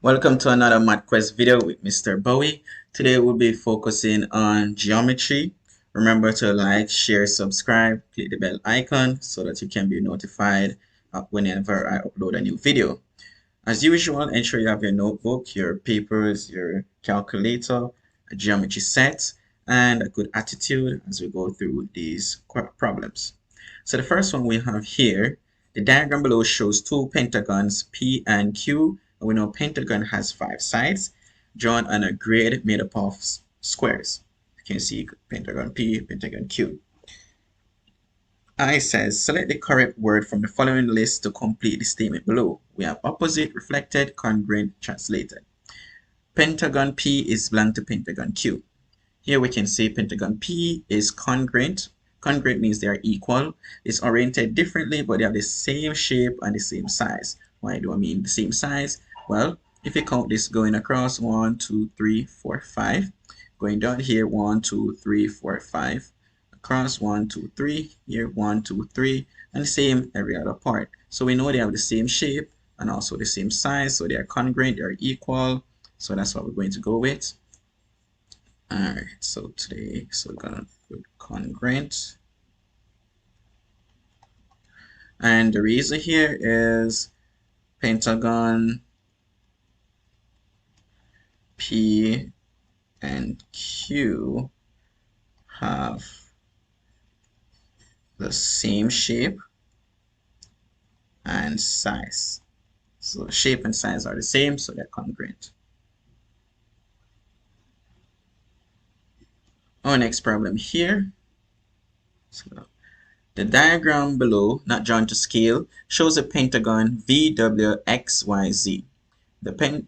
Welcome to another Math Quest video with Mr. Bowie. Today we'll be focusing on geometry. Remember to like, share, subscribe, click the bell icon so that you can be notified whenever I upload a new video. As usual, ensure you have your notebook, your papers, your calculator, a geometry set, and a good attitude as we go through these problems. So the first one we have here, the diagram below shows two pentagons P and Q. And we know pentagon has 5 sides drawn on a grid made up of squares. You can see pentagon P, pentagon Q. I says, select the correct word from the following list to complete the statement below. We have opposite, reflected, congruent, translated. Pentagon P is belong to pentagon Q. Here we can say pentagon P is congruent. Congruent means they are equal. It's oriented differently, but they have the same shape and the same size. Why do I mean the same size? Well, if you count this going across 1, 2, 3, 4, 5. Going down here 1, 2, 3, 4, 5. Across 1, 2, 3. Here 1, 2, 3. And the same every other part. So we know they have the same shape and also the same size. So they are congruent, they are equal. So that's what we're going to go with. Alright, so we're gonna put congruent. And the reason here is pentagon P and Q have the same shape and size. So the shape and size are the same, so they're congruent. Our next problem here. So the diagram below, not drawn to scale, shows a pentagon VWXYZ.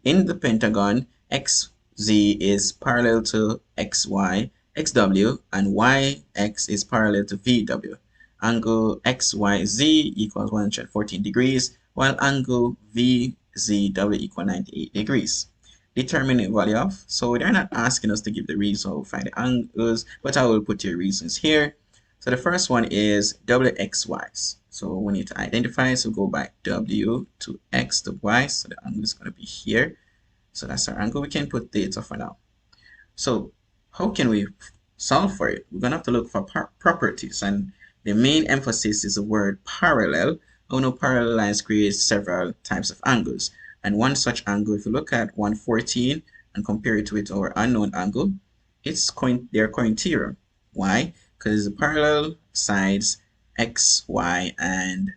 In the pentagon, XZ is parallel to XY, XW, and YX is parallel to VW. Angle XYZ equals 114 degrees, while angle VZW equals 98 degrees. Determine the value of. So they're not asking us to give the reason or find the angles, but I will put your reasons here. So the first one is WXYs. So we need to identify, so go back W to X to Y. So the angle is going to be here. So that's our angle. We can put theta for now. So how can we solve for it? We're going to have to look for properties. And the main emphasis is the word parallel. We know parallel lines create several types of angles. And one such angle, if you look at 114 and compare it with our unknown angle, they're cointerior. Why? Because the parallel sides XY and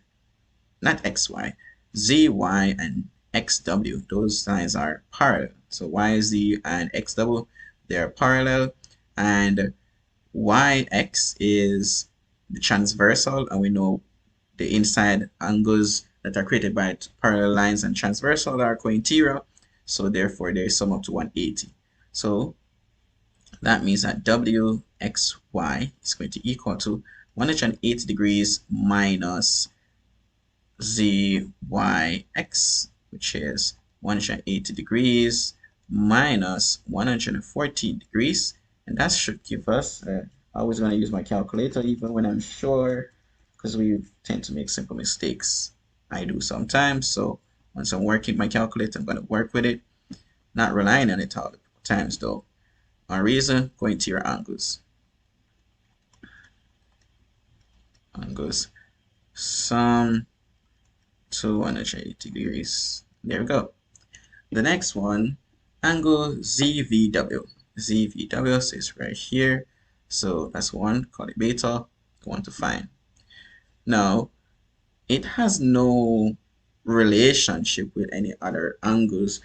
not XY, ZY and XW, those sides are parallel. So YZ and XW, they're parallel, and YX is the transversal, and we know the inside angles that are created by parallel lines and transversal are cointerior, so therefore they sum up to 180. So that means that WXY is going to equal to 180 degrees minus ZYX, which is 180 degrees minus 114 degrees. And that should give us, I always want to use my calculator even when I'm sure, because we tend to make simple mistakes. I do sometimes. So once I'm working my calculator, I'm going to work with it, not relying on it all the times though. Our reason, going to your angles. Angles sum to 180 degrees. There we go. The next one, angle ZVW. ZVW, so it's right here. So that's one, call it beta, one to find. Now, it has no relationship with any other angles,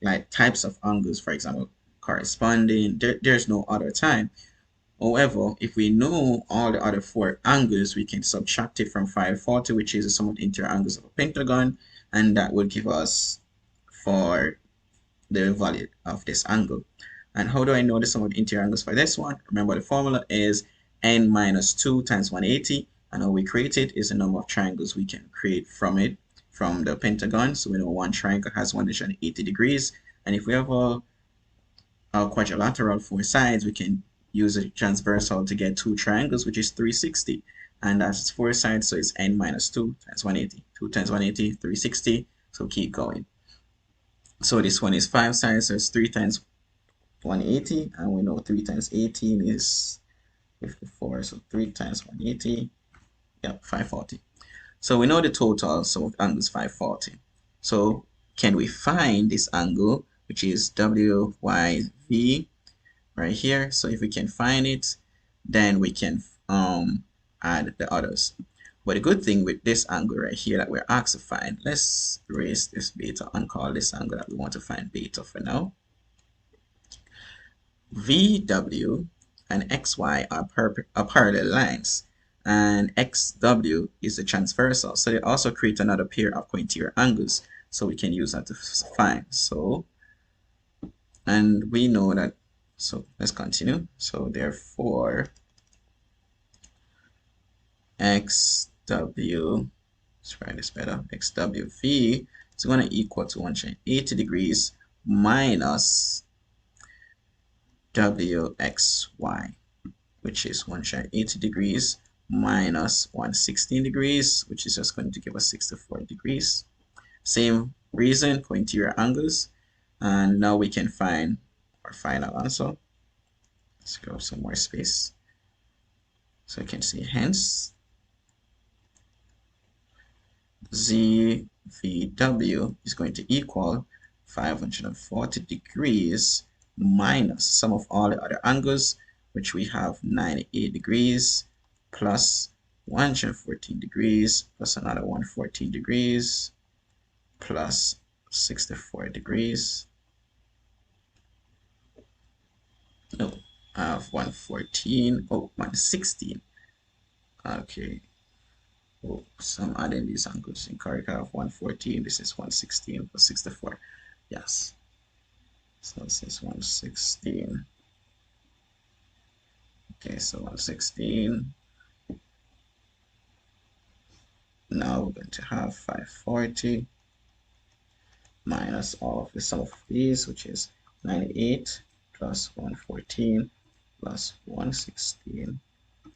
like types of angles, for example, corresponding. There's no other time. However, if we know all the other 4 angles, we can subtract it from 540, which is the sum of the interior angles of a pentagon, and that will give us for the value of this angle. And how do I know the sum of the interior angles for this one? Remember, the formula is n minus 2 times 180, and how we create it is the number of triangles we can create from it, from the pentagon. So we know one triangle has 180 degrees, and if we have a quadrilateral 4 sides, we can use a transversal to get 2 triangles, which is 360, and that's 4 sides, so it's n minus 2 times 180. 2 times 180, 360, so keep going. So this one is 5 sides, so it's 3 times 180, and we know 3 times 18 is 54, so 3 times 180, yep, 540. So we know the total, so of angle is 540. So can we find this angle, which is WYV right here? So if we can find it, then we can add the others. But the good thing with this angle right here that we're asked to find, let's erase this beta and call this angle that we want to find beta for now. VW and XY are parallel lines, and XW is the transversal. So they also create another pair of cointerior angles. So we can use that to find. So, and we know that, so let's continue. So therefore, XW, let's write this better, XWV is going to equal to 180 degrees minus WXY, which is 180 degrees minus 116 degrees, which is just going to give us 64 degrees. Same reason, cointerior angles. And now we can find our final answer. Let's go some more space. So you can see, hence, ZVW is going to equal 540 degrees minus sum of all the other angles, which we have 98 degrees plus 114 degrees plus another 114 degrees plus 64 degrees. No, I have 114, oh, 116. Okay. Oh, so I'm adding these angles incorrect. I have 114. This is 116 plus 64. Yes. So this is 116. Okay, so 116. Now we're going to have 540 minus all of the sum of these, which is 98 plus 114 plus 116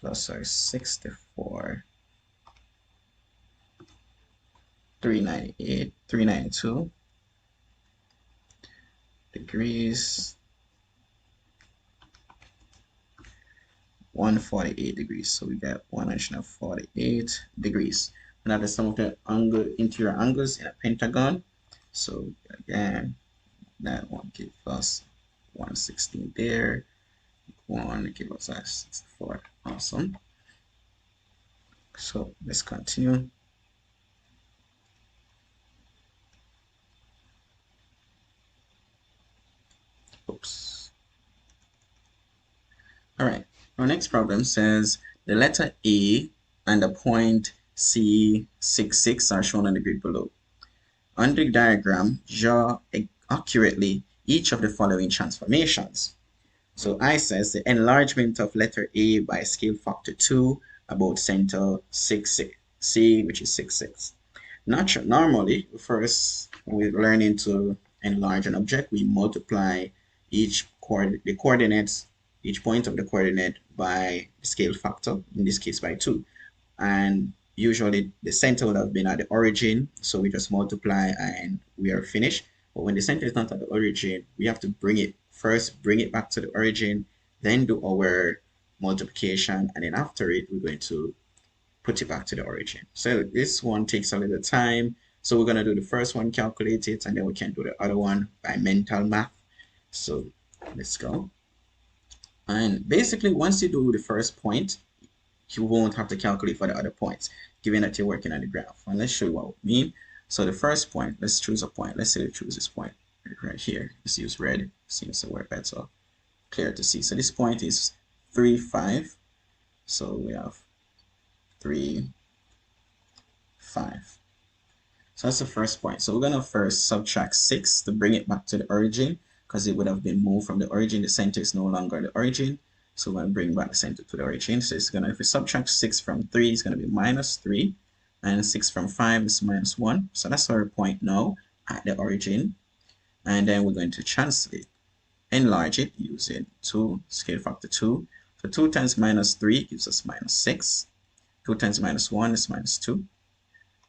plus our 64, 398, 392 degrees, 148 degrees. So we got 148 degrees. And that is some of the interior angles in a pentagon. So again, that one gives us 116 there. One give us 64. Awesome. So let's continue. Oops. All right. Our next problem says the letter A and the point C66 are shown on the grid below. On the diagram, draw accurately each of the following transformations. So I says the enlargement of letter A by scale factor 2 about center 6, C, which is 6, 6. Normally, first, when we're learning to enlarge an object, we multiply each coordinates, each point of the coordinate by the scale factor, in this case by 2. And usually the center would have been at the origin, so we just multiply and we are finished. But when the center is not at the origin, we have to bring it back to the origin, then do our multiplication, and then after it, we're going to put it back to the origin. So this one takes a little time. So we're going to do the first one, calculate it, and then we can do the other one by mental math. So let's go. And basically, once you do the first point, you won't have to calculate for the other points, given that you're working on the graph. And let's show you what we mean. So the first point, let's choose a point. Let's say we choose this point right here. Let's use red. Seems to work better. Clear to see. So this point is 3, 5. So we have 3, 5. So that's the first point. So we're going to first subtract 6 to bring it back to the origin, because it would have been moved from the origin. The center is no longer the origin. So we're going to bring back the center to the origin. So it's going to, if we subtract 6 from 3, it's going to be minus 3. And 6 from 5 is minus 1. So that's our point now at the origin. And then we're going to translate, enlarge it using 2, scale factor 2. So 2 times minus 3 gives us minus 6. 2 times minus 1 is minus 2.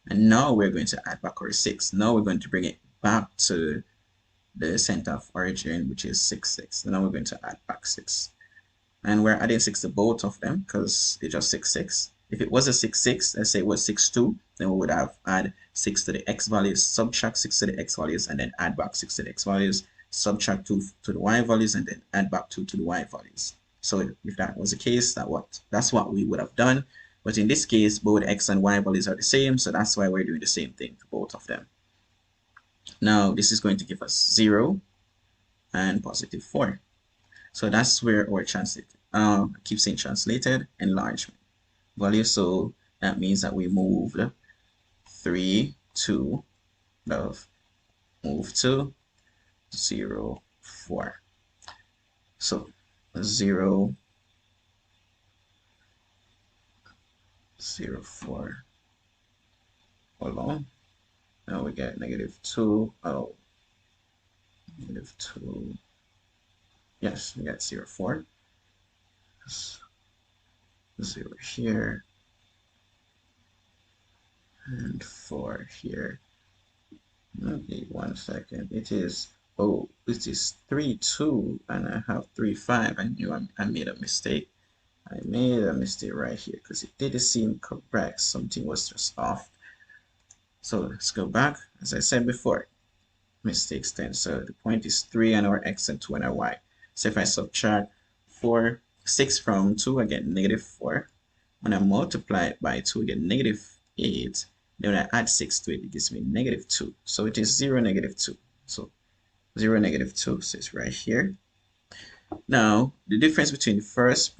And now we're going to add back our 6. Now we're going to bring it back to the center of origin, which is 6, 6. And now we're going to add back 6. And we're adding 6 to both of them because it's just 6, 6. If it was a 6, 6, let's say it was 6, 2, then we would have add 6 to the x values, subtract 6 to the x values, and then add back 6 to the x values, subtract 2 to the y values, and then add back 2 to the y values. So if that was the case, that's what we would have done. But in this case, both x and y values are the same, so that's why we're doing the same thing to both of them. Now, this is going to give us 0 and positive 4. So that's where our I keep saying translated enlargement value. So that means that we moved 3, 2, move to 0, 4. So 0, 0, 4. Hold on. Now we get -2. Oh, -2. Yes, we got 0, 4. 0 here. And 4 here. Okay, 1 second. It is, oh, it is 3, 2, and I have 3, 5. I knew I made a mistake. I made a mistake right here because it didn't seem correct. Something was just off. So let's go back. As I said before, mistakes 10. So the point is 3 and our x and 2 and our y. So if I subtract 6 from 2, I get -4. When I multiply it by 2, I get -8. Then when I add 6 to it, it gives me -2. So it is 0, -2. So 0, -2, so it's right here. Now, the difference between the first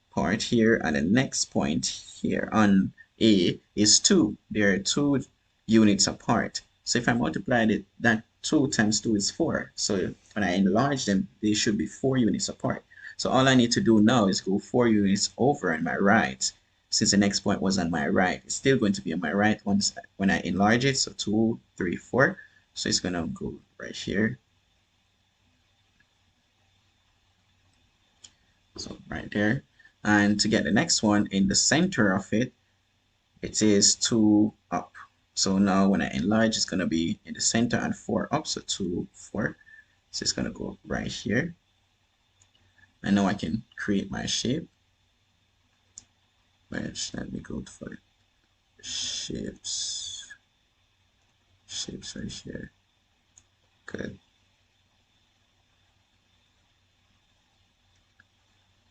part here and the next point here on A is 2. There are 2 units apart. So if I multiply it, that 2 times 2 is 4. So when I enlarge them, they should be 4 units apart. So all I need to do now is go 4 units over on my right. Since the next point was on my right, it's still going to be on my right once when I enlarge it. So 2, 3, 4. So it's going to go right here. So right there. And to get the next one in the center of it, it is 2 up. So now when I enlarge, it's going to be in the center and 4 up. So 2, 4. So it's going to go right here. And now I can create my shape. Which, let me go for it. Shapes right here. Good.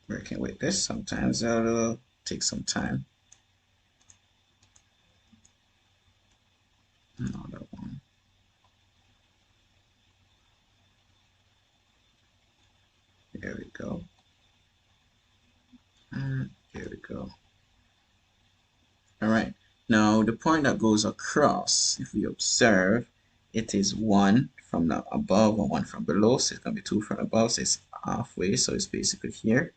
Working with this, sometimes it'll take some time. Another one. There we go. And there we go. All right. Now the point that goes across, if we observe, it is 1 from the above and 1 from below. So it's going to be 2 from above. So it's halfway. So it's basically here.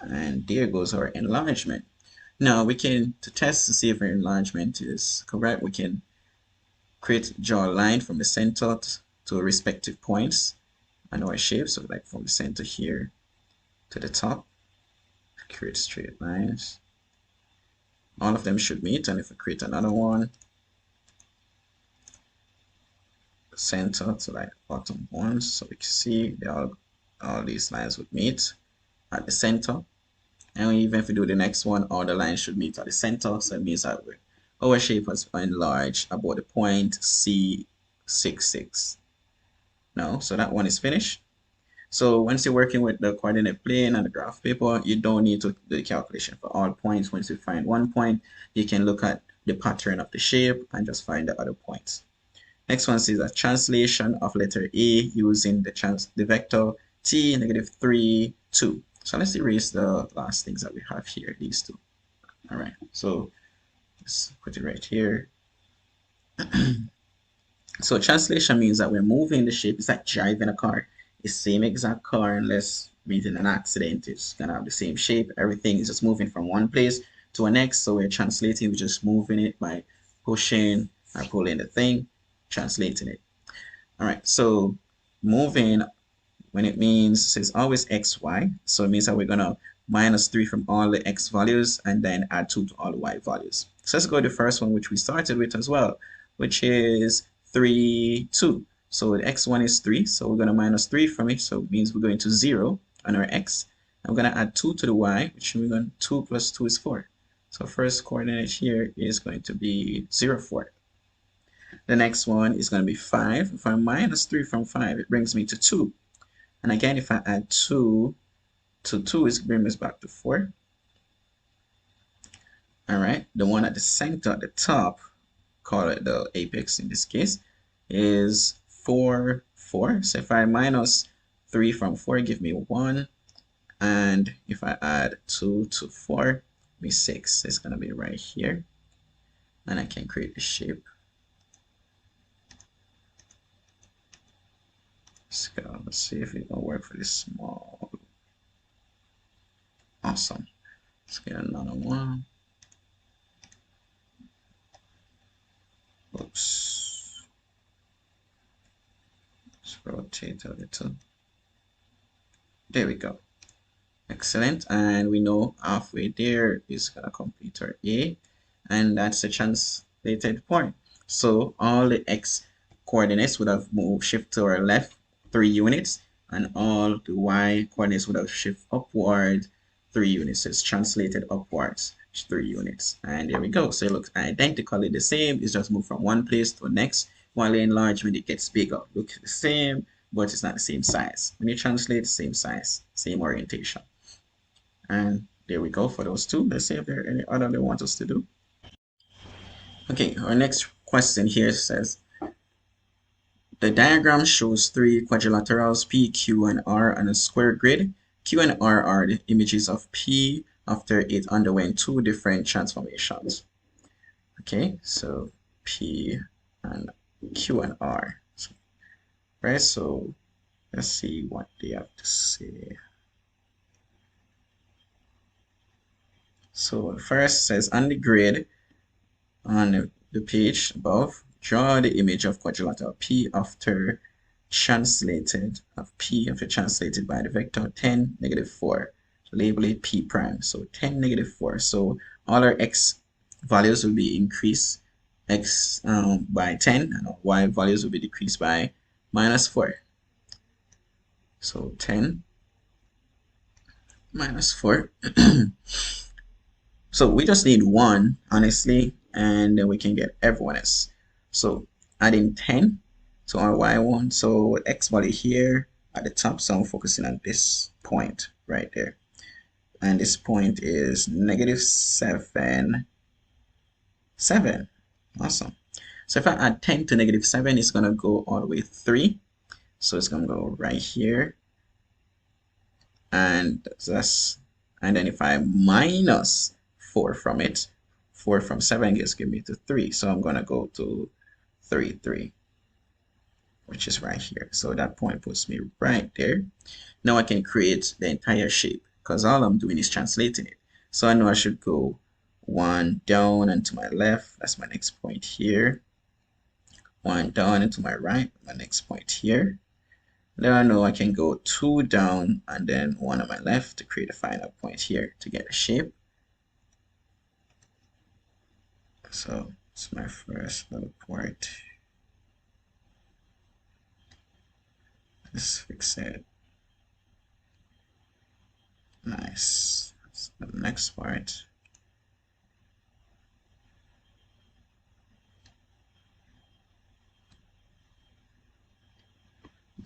And there goes our enlargement. Now we can, to test to see if our enlargement is correct, we can draw a line from the center to respective points on our shape. So like from the center here to the top, create straight lines. All of them should meet, and if we create another one, center to like bottom one, so we can see all these lines would meet at the center. And even if we do the next one, all the lines should meet at the center. So it means that our shape has enlarged about the point C66. Now, so that one is finished. So once you're working with the coordinate plane and the graph paper, you don't need to do the calculation for all points. Once you find one point, you can look at the pattern of the shape and just find the other points. Next one is a translation of letter A using the vector t -3, 2. So let's erase the last things that we have here, these two. All right, so let's put it right here. So translation means that we're moving the shape. It's like driving a car. It's the same exact car, unless meeting an accident, it's gonna have the same shape. Everything is just moving from one place to the next. So we're translating, we're just moving it by pushing or pulling the thing, translating it. All right, so moving, when it means, so it's always xy. So it means that we're gonna -3 from all the x values and then add 2 to all the y values. So let's go to the first one, which we started with as well, which is 3, 2. So x1 is 3, so we're going to minus 3 from it, so it means we're going to 0 on our x. I'm going to add 2 to the y, which means 2 plus 2 is 4. So first coordinate here is going to be 0, 4. The next one is going to be 5. If I minus 3 from 5, it brings me to 2. And again, if I add 2 to 2, it brings us back to 4. Alright, the one at the center at the top, call it the apex in this case, is 4, 4. So if I minus 3 from 4, give me 1. And if I add 2 to 4, give me 6. It's going to be right here. And I can create the shape. Let's see if it will work for this small. Awesome. Let's get another one. Oops. Let's rotate a little. There we go. Excellent. And we know halfway there is going to complete our A. And that's the translated point. So all the x coordinates would have moved shift to our left 3 units. And all the y coordinates would have shift upward 3 units. So it's translated upwards 3 units. And there we go. So it looks identically the same. It's just moved from one place to the next. While the enlargement, it gets bigger. Looks the same, but it's not the same size. When you translate, same size, same orientation. And there we go for those two. Let's see if there are any other they want us to do. Okay, our next question here says, the diagram shows 3 quadrilaterals P, Q, and R on a square grid. Q and R are the images of P after it underwent 2 different transformations. Okay, so P and Q and R. Right, so let's see what they have to say. So first says, on the grid on the page above, draw the image of quadrilateral P after translated by the vector 10, negative 4. Label it P prime. So 10, negative 4. So all our x values will be increased x by 10, and our y values will be decreased by minus 4. So 10 minus 4. So we just need 1, honestly, and then we can get everyone else. So adding 10 to our y1. So x value here at the top. So I'm focusing on this point right there. And this point is negative 7, 7. Awesome. So if I add 10 to negative 7, it's going to go all the way 3. So it's going to go right here. And then if I minus 4 from it, 4 from 7 just give me to 3. So I'm going to go to 3, 3, which is right here. So that point puts me right there. Now I can create the entire shape because all I'm doing is translating it. So I know I should go 1 down and to my left. That's my next point here. 1 down and to my right, my next point here. Then I know I can go 2 down and then 1 on my left to create a final point here to get a shape. So it's my first little point. Let's fix it. Nice. That's the next part.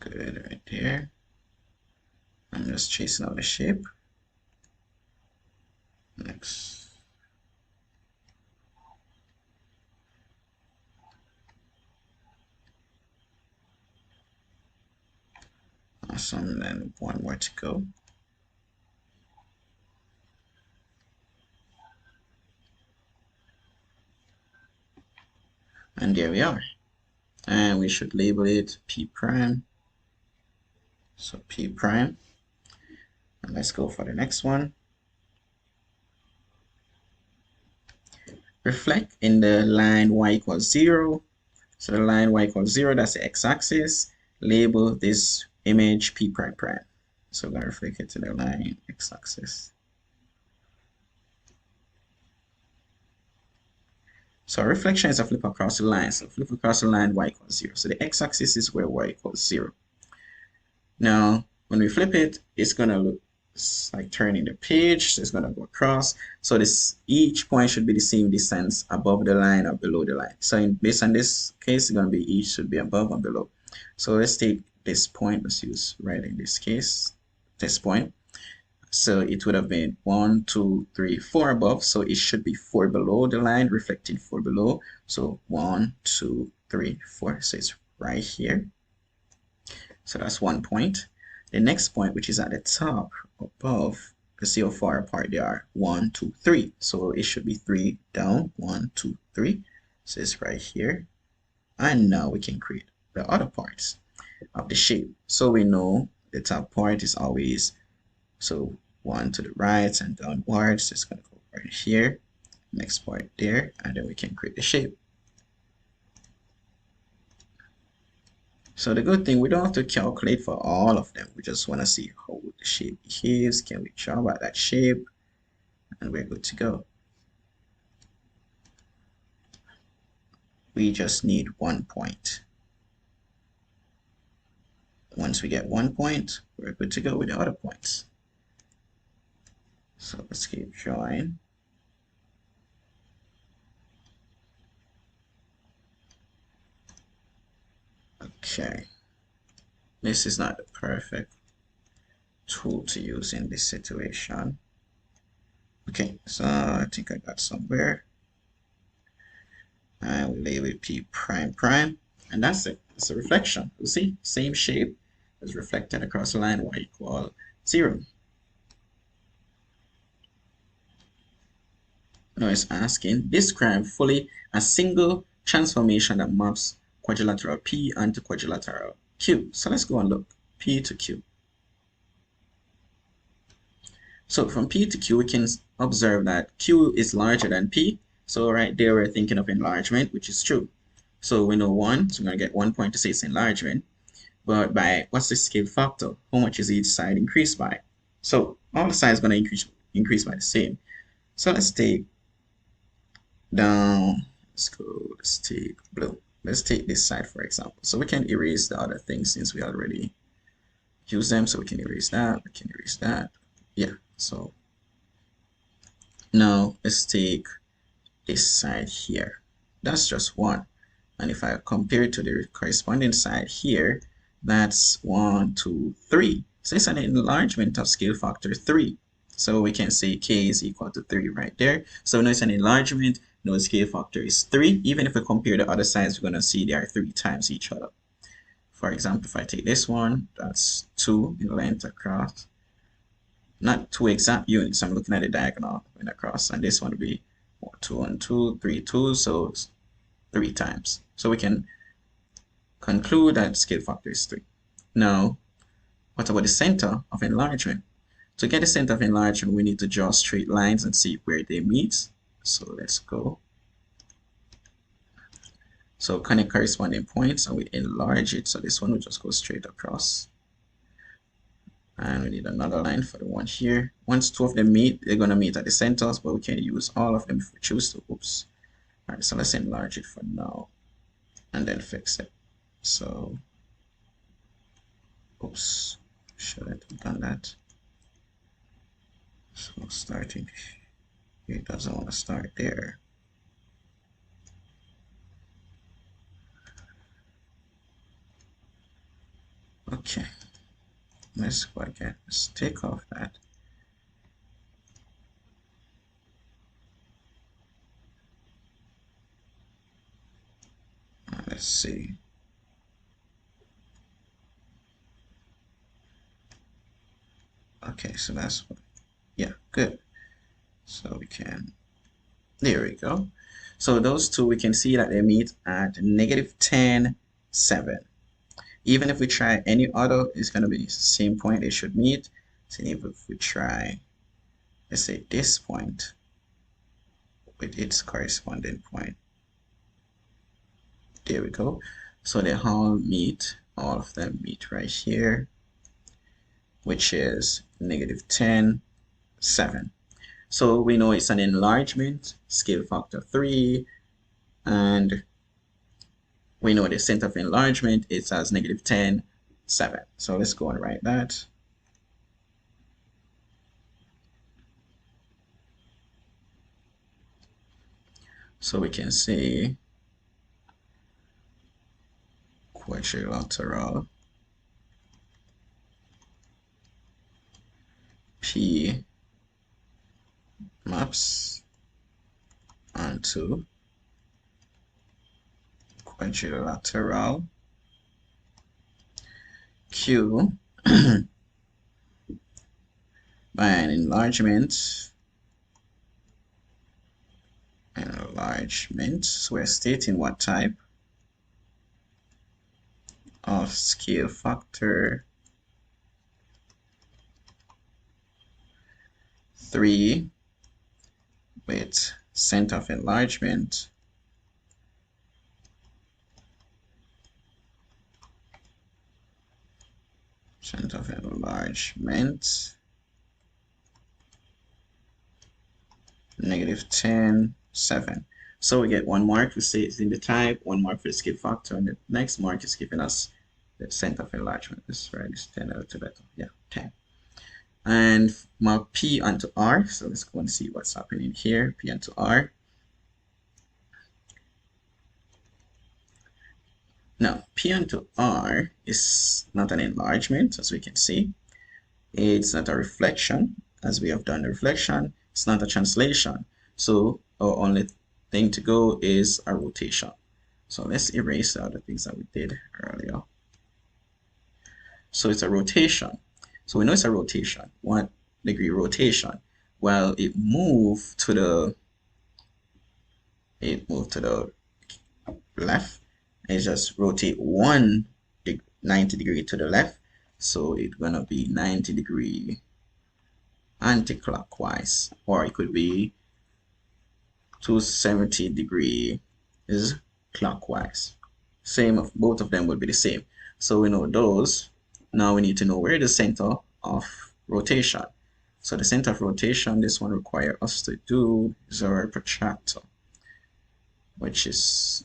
Good, right there. I'm just chasing out the shape. Next. Awesome, then 1 more to go. And there we are. And we should label it P prime. So P prime. And let's go for the next one. Reflect in the line y equals 0. So the line y equals 0, that's the x-axis. Label this image P prime prime. So we're going to reflect it to the line x-axis. So reflection is a flip across the line. So flip across the line, y equals 0. So the x-axis is where y equals 0. Now, when we flip it, it's going to look like turning the page. So it's going to go across. So this each point should be the same distance above the line or below the line. So based on this case, it's going to be each should be above and below. So let's take this point. Let's use right in this case, this point. So it would have been 1, 2, 3, 4 above. So it should be 4 below the line, reflecting 4 below. So 1, 2, 3, 4. So it's right here. So that's 1 point. The next point, which is at the top above, let's see how far apart they are. 1, 2, 3. So it should be 3 down. 1, 2, 3. So it's right here. And now we can create the other parts of the shape. So we know the top part is always, so 1 to the right and downwards. It's going to go right here. Next part there. And then we can create the shape. So the good thing, we don't have to calculate for all of them. We just want to see how the shape behaves. Can we draw out that shape? And we're good to go. We just need 1 point. Once we get 1 point, we're good to go with the other points. So let's keep drawing. Okay. This is not the perfect tool to use in this situation. Okay, so I think I got somewhere. I will label it P prime prime, and that's it. It's a reflection. You see, same shape is reflected across the line, y equal 0. Now it's asking, describe fully a single transformation that maps quadrilateral P onto quadrilateral Q. So let's go and look. P to Q. So from P to Q, we can observe that Q is larger than P. So right there, we're thinking of enlargement, which is true. So we know 1, so we're going to get 1 point to say it's enlargement. But by what's the scale factor? How much is each side increased by? So all the sides are going to increase by the same. So let's take down, let's take blue. Let's take this side, for example. So we can erase the other things since we already use them. So we can erase that, we can erase that. Yeah, so now let's take this side here. That's just 1. And if I compare it to the corresponding side here, that's 1, 2, 3. So it's an enlargement of scale factor 3. So we can say k is equal to 3 right there. So now it's an enlargement. No, scale factor is 3. Even if we compare the other sides, we're going to see they are 3 times each other. For example, if I take this one, that's 2 in length across. Not 2 exact units. I'm looking at the diagonal going across. And this one would be 2 and 2, 3, 2. So it's 3 times. So we can conclude that scale factor is 3. Now, what about the center of enlargement? To get the center of enlargement, we need to draw straight lines and see where they meet. So let's go. So connect corresponding points and we enlarge it. So this one will just go straight across. And we need another line for the one here. Once 2 of them meet, they're going to meet at the centers, but we can use all of them if we choose to. Oops. All right, so let's enlarge it for now and then fix it. So, oops, shouldn't have done that. So starting, it doesn't want to start there. Okay, let's go again. Let's take off that. Let's see. Okay, so that's what, yeah, good. So we can, there we go. So those two, we can see that they meet at -10, 7. Even if we try any other, it's going to be the same point they should meet. So even if we try, let's say this point with its corresponding point. There we go. So they all meet, all of them meet right here, which is -10, 7. So we know it's an enlargement, scale factor 3, and we know the center of enlargement is as -10, 7. So let's go and write that. So we can say quadrilateral P maps onto quadrilateral Q by an enlargement. So we're stating what type of scale factor 3 with center of enlargement -10, 7. So we get 1 mark to say it's in the type, 1 mark for the scale factor, and the next mark is giving us the center of enlargement. Let's write this 10 a little better. Yeah, 10. And mark P onto R. So let's go and see what's happening here. P onto R. Now, P onto R is not an enlargement, as we can see. It's not a reflection, as we have done the reflection. It's not a translation. So our only thing to go is a rotation. So let's erase all the things that we did earlier. So it's a rotation. So we know it's a rotation. What degree rotation? Well, it moved to the left. And just rotate 90 degree to the left. So it's gonna be 90 degree anti-clockwise, or it could be 270 degree is clockwise. Same of both of them would be the same. So we know those. Now we need to know where the center of rotation. So the center of rotation, this one requires us to do is our protractor, which is,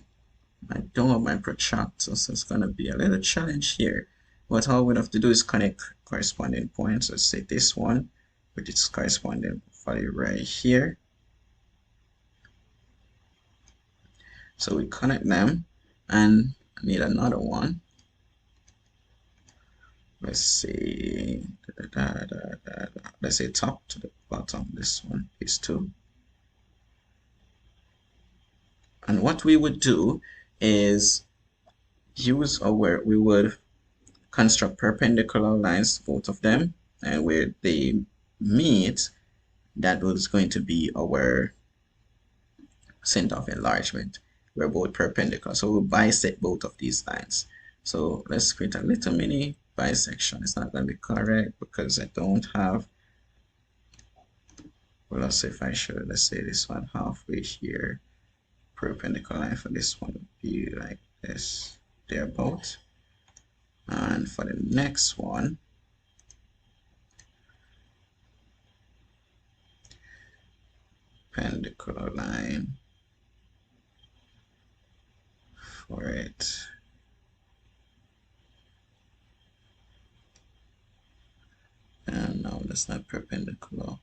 I don't have my protractor, so it's gonna be a little challenge here. But all we have to do is connect corresponding points. Let's say this one with its corresponding value right here. So we connect them, and I need another one. Let's see, let's say top to the bottom. This one is 2. And what we would do is use we would construct perpendicular lines, both of them, and where they meet, that was going to be our center of enlargement. We're both perpendicular, so we'll bisect both of these lines. So let's create a little mini bisection. It's not going to be correct because I don't have, well, let's say if I should, let's say this one halfway here, perpendicular line for this one would be like this, thereabout. And for the next one, perpendicular line for it. And no, that's not perpendicular.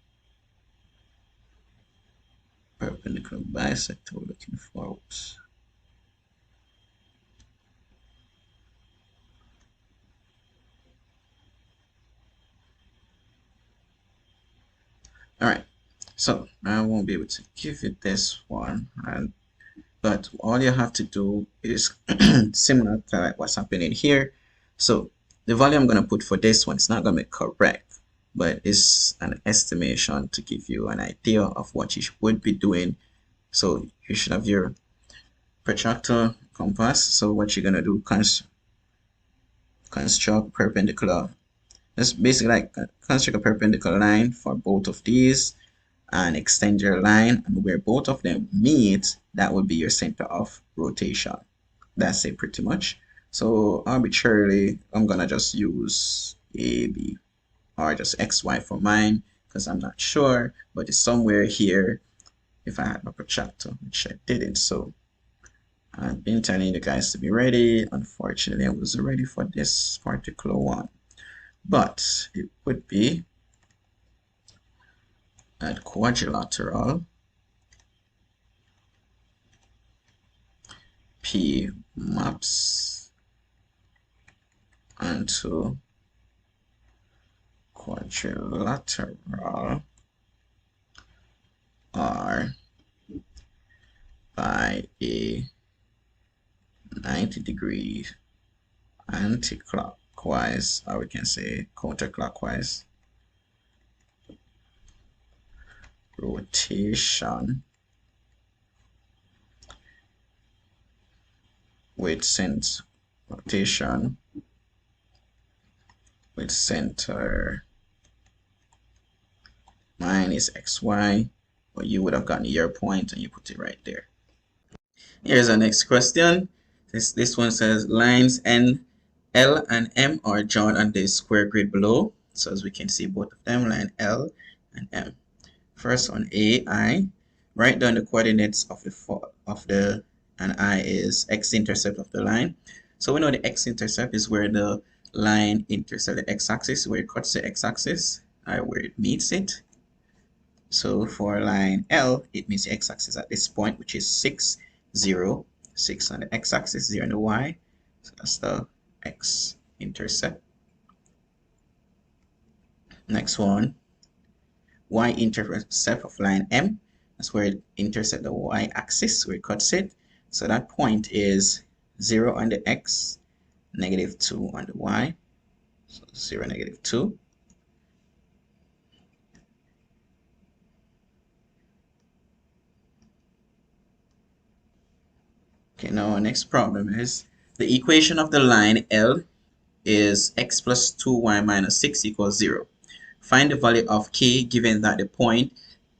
Perpendicular bisector we're looking for. Oops. All right, so I won't be able to give you this one, but all you have to do is similar to what's happening here. So the value I'm going to put for this one is not going to be correct, but it's an estimation to give you an idea of what you would be doing. So you should have your protractor, compass. So what you're going to do, construct perpendicular. That's basically like construct a perpendicular line for both of these and extend your line, and where both of them meet, that would be your center of rotation. That's it pretty much. So arbitrarily, I'm gonna just use AB or just XY for mine because I'm not sure, but it's somewhere here if I had my protractor, which I didn't. So I've been telling you guys to be ready. Unfortunately, I wasn't ready for this particular one. But it would be at quadrilateral P maps onto quadrilateral R by a 90 degrees anti-clockwise, or we can say counterclockwise rotation with center mine is xy, but you would have gotten your point and you put it right there. Here's our next question. This one says lines N, L, and M are drawn on the square grid below. So as we can see, both of them, line L and M. First on A, I, write down the coordinates of the and I is x-intercept of the line. So we know the x-intercept is where the line intersects the x-axis, where it cuts the x-axis, where it meets it. So for line L, it means the x-axis at this point, which is 6, 0, 6 on the x-axis, 0 on the y. So that's the x-intercept. Next one, y-intercept of line M. That's where it intersects the y-axis, where it cuts it. So that point is 0 on the x, -2 on the y. So 0, -2. Okay, now our next problem is the equation of the line L is x plus 2y minus 6 equals 0. Find the value of k given that the point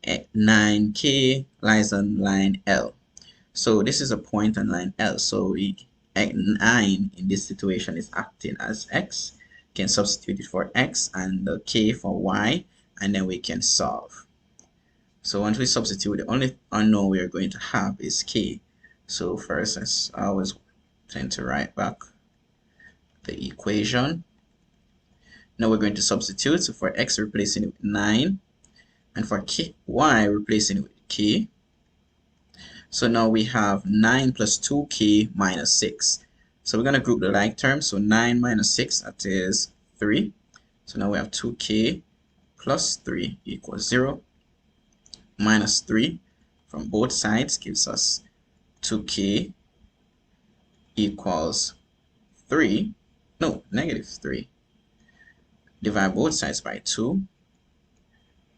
9k lies on line L. So this is a point on line L. So 9 in this situation is acting as x. We can substitute it for x and the k for y, and then we can solve. So once we substitute, the only unknown we are going to have is k. So first, as I always tend to write back the equation. Now we're going to substitute. So for x, replacing it with 9, and for y, replacing it with k. So now we have 9 plus 2k minus 6. So we're going to group the like terms. So 9 minus 6, that is 3. So now we have 2k plus 3 equals 0. Minus 3 from both sides gives us 2k equals 3. No, -3. Divide both sides by 2.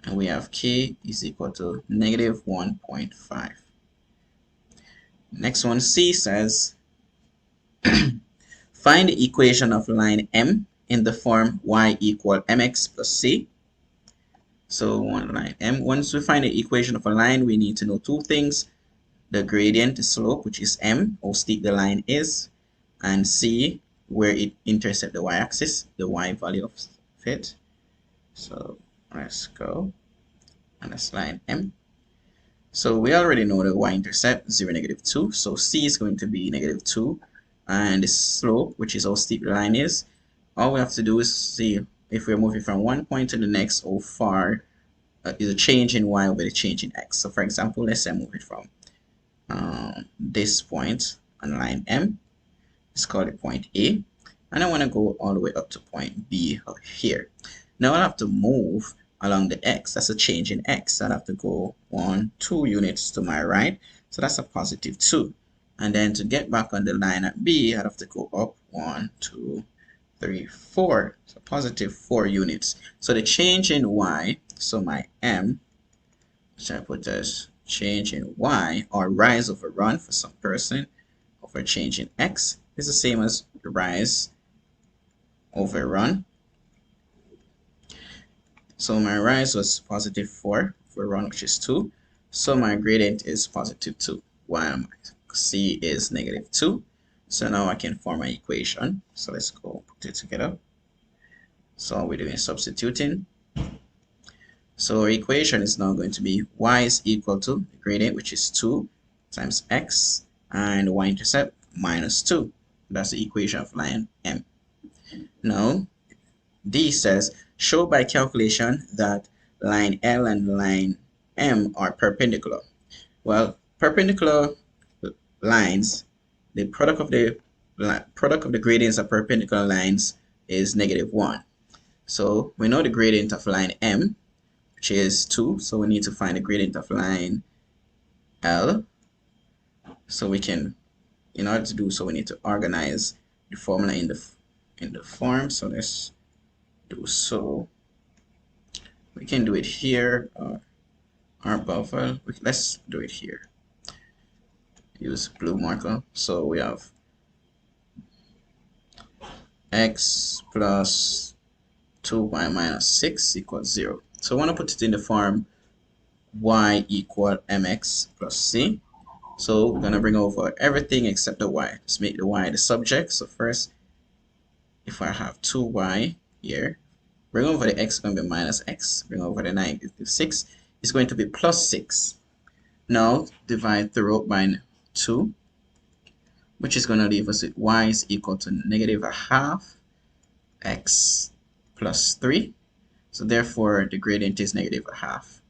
And we have k is equal to -1.5. Next one, C says, find the equation of line M in the form y equal mx plus c. So on line M, once we find the equation of a line, we need to know two things. The gradient, the slope, which is m, how steep the line is, and c, where it intersects the y-axis, the y value of it. So let's go, and that's line M. So we already know the y-intercept, 0, -2. So c is going to be -2, and the slope, which is how steep the line is. All we have to do is see if we're moving from one point to the next, how far is a change in y over the change in x. So for example, let's say I move it from this point on line M. Let's call it point A, and I want to go all the way up to point B here. Now I'll have to move along the x. That's a change in x. I'll have to go 2 units to my right. So that's a +2. And then to get back on the line at B, I'd have to go up 1, 2, 3, 4. So +4 units. So the change in y, so my m, which I put as change in y, or rise over run for some person, over change in x, is the same as rise over run. So my rise was +4 for run, which is 2. So my gradient is +2, while my c is -2. So now I can form my equation. So let's go put it together. So all we're doing is substituting. So our equation is now going to be y is equal to the gradient, which is 2 times x and y-intercept -2. That's the equation of line M. Now, D says, show by calculation that line L and line M are perpendicular. Well, perpendicular lines, the product of the gradients of perpendicular lines is -1. So we know the gradient of line M, which is 2. So we need to find the gradient of line L. So we can, in order to do so, we need to organize the formula in the form. So let's do so. We can do it here or above. Let's do it here. Use blue marker. So we have x plus 2y minus 6 equals 0. So I want to put it in the form y equal mx plus c. So we're going to bring over everything except the y. Let's make the y the subject. So first, if I have 2y here, bring over the x, going to be minus x. Bring over the 6 is going to be plus 6. Now divide through by 2, which is going to leave us with y is equal to -1/2 x plus 3. So therefore the gradient is -1/2.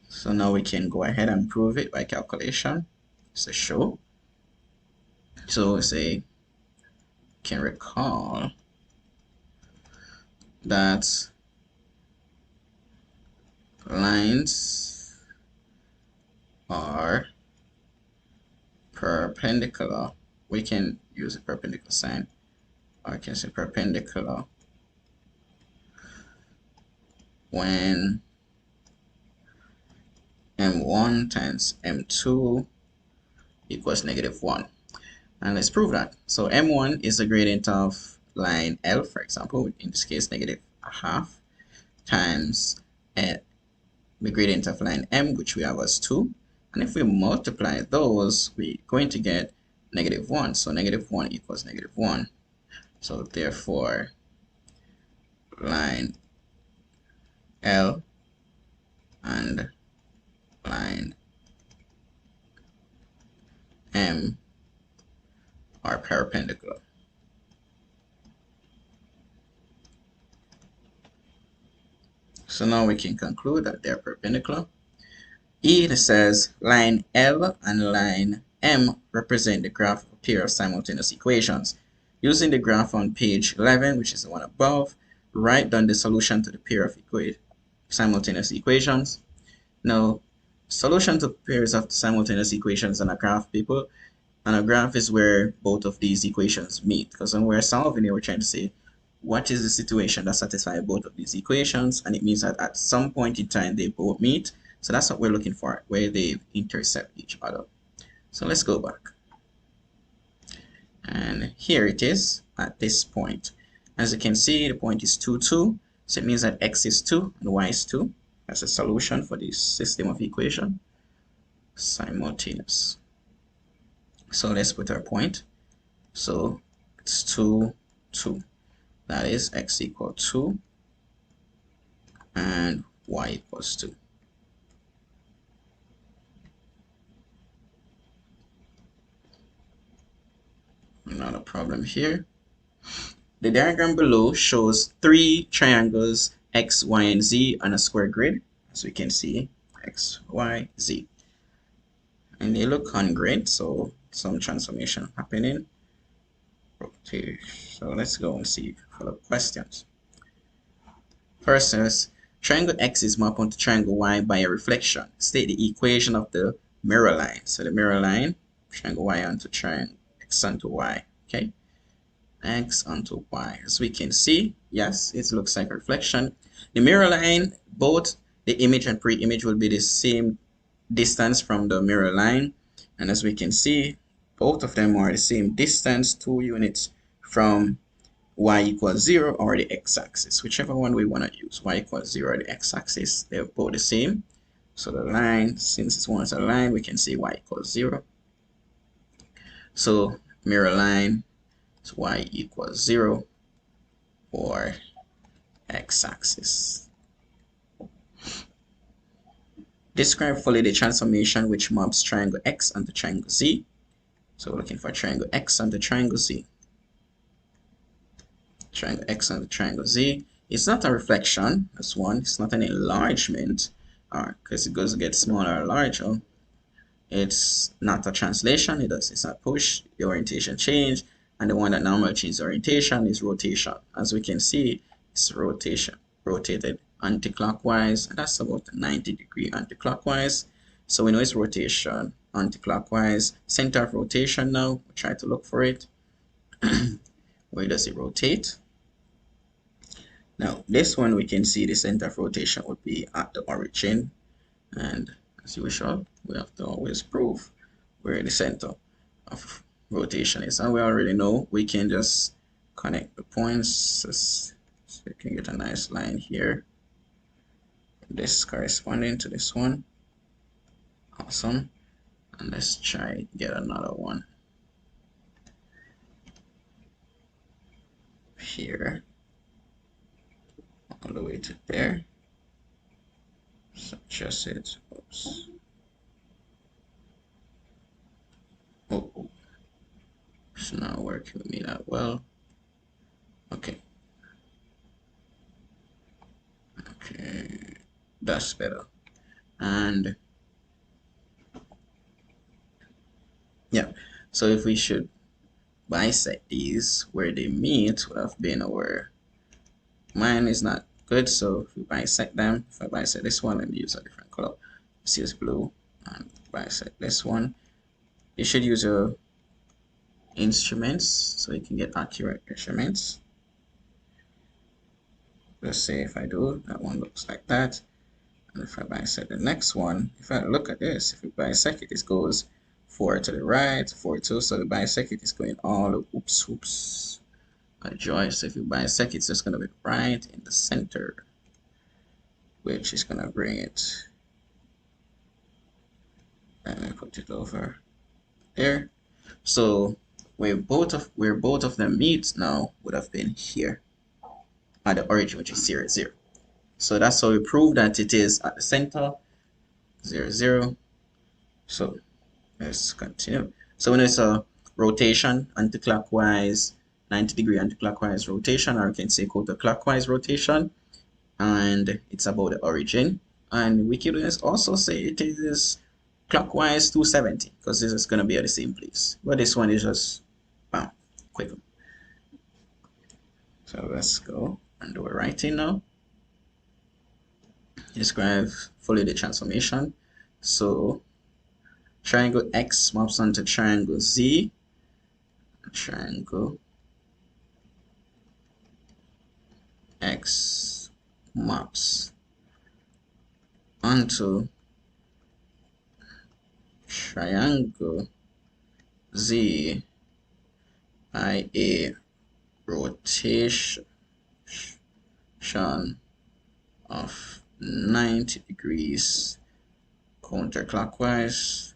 So now we can go ahead and prove it by calculation. So show. So say can recall that lines are perpendicular. We can use a perpendicular sign, or I can say perpendicular when m1 times m2 equals -1. And let's prove that. So m1 is the gradient of line L, for example, in this case -1/2, times the gradient of line M, which we have as 2. And if we multiply those, we're going to get -1. So -1 equals -1. So therefore, line L and line M are perpendicular. So now we can conclude that they're perpendicular. E says line L and line M represent the graph of a pair of simultaneous equations. Using the graph on page 11, which is the one above, write down the solution to the pair of simultaneous equations. Now, solution to pairs of simultaneous equations on a graph, people, and a graph is where both of these equations meet. Because when we're solving it, we're trying to say what is the situation that satisfies both of these equations, and it means that at some point in time they both meet. So that's what we're looking for, where they intercept each other. So let's go back. And here it is at this point. As you can see, the point is 2, 2. So it means that x is 2 and y is 2. That's a solution for this system of equation. Simultaneous. So let's put our point. So it's 2, 2. That is x equal 2 and y equals 2. Not a problem here. The diagram below shows 3 triangles x, y, and z on a square grid. As we can see, x, y, z. And they look congruent, so some transformation happening. Okay, so let's go and see follow-up questions. First is, triangle x is mapped onto triangle y by a reflection. State the equation of the mirror line. So the mirror line, triangle y onto triangle x onto y. Okay, x onto y. As we can see, yes, it looks like a reflection. The mirror line, both the image and pre-image will be the same distance from the mirror line, and as we can see, both of them are the same distance, 2 units from y equals 0 or the x-axis, whichever one we want to use, y equals 0 or the x-axis, they're both the same. So the line, since it's one as a line, we can say y equals 0. So mirror line is y equals 0 or x-axis. Describe fully the transformation which maps triangle x onto triangle z. So we're looking for triangle X and the triangle Z. Triangle X and the triangle Z. It's not a reflection, that's one. It's not an enlargement, because it goes to get smaller or larger. It's not a translation, it's not push, the orientation change, and the one that normally changes orientation is rotation. As we can see, it's rotated anti-clockwise, and that's about 90-degree anti-clockwise. So we know it's rotation anti-clockwise. Center of rotation now, we try to look for it. Where does it rotate? Now, this one we can see the center of rotation would be at the origin, and as usual, we have to always prove where the center of rotation is. And we already know we can just connect the points. So you can get a nice line here. This corresponding to this one. Awesome. And let's try get another one here. All the way to there. So just it. Oops. Oh, it's not working with me that well. Okay. Okay, that's better. And yeah, so if we should bisect these where they meet, would have been our mine is not good. So if we bisect them, if I bisect this one, let me use a different color. Let's use blue and bisect this one. You should use your instruments so you can get accurate measurements. Let's say if I do, that one looks like that. And if I bisect the next one, if I look at this, if we bisect it, this goes 4 to the right, 4 2. So the bisect it is going all the oops. A joy. So if you bisect, it's just going to be right in the center, which is going to bring it. Let me put it over there. So where both of them meet now would have been here at the origin, which is 0 0. So that's how we prove that it is at the center, 0 0. So let's continue. So when it's a rotation, anti-clockwise, 90-degree anti-clockwise rotation, or you can say counterclockwise rotation, and it's about the origin. And we can also say it is clockwise 270, because this is going to be at the same place. But this one is just bam, quick. So let's go and do a writing now. Describe fully the transformation. So triangle X maps onto triangle Z. Triangle X maps onto triangle Z by a rotation of 90 degrees counterclockwise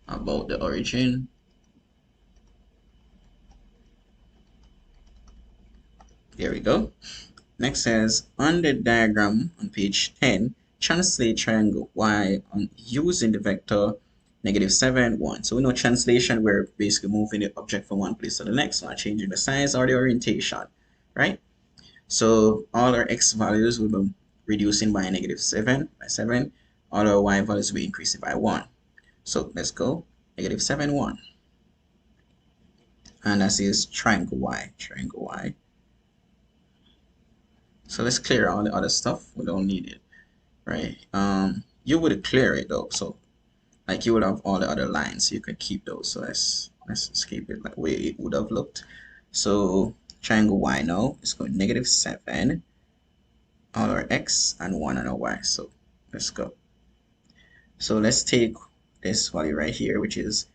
about the origin. There we go. Next says, on the diagram on page 10, translate triangle Y on using the vector -7, 1. So we know translation, we're basically moving the object from one place to the next, not changing the size or the orientation, right? So all our X values will be reducing by -7 by 7. All our Y values will be increasing by 1. So let's go, -7, 1. And that is triangle Y, triangle Y. So let's clear all the other stuff. We don't need it, right? You would clear it though. So like you would have all the other lines. So you could keep those. So let's escape it like way it would have looked. So triangle Y now is going -7, all our X and 1 on our Y. So let's go. So let's take this value right here, which is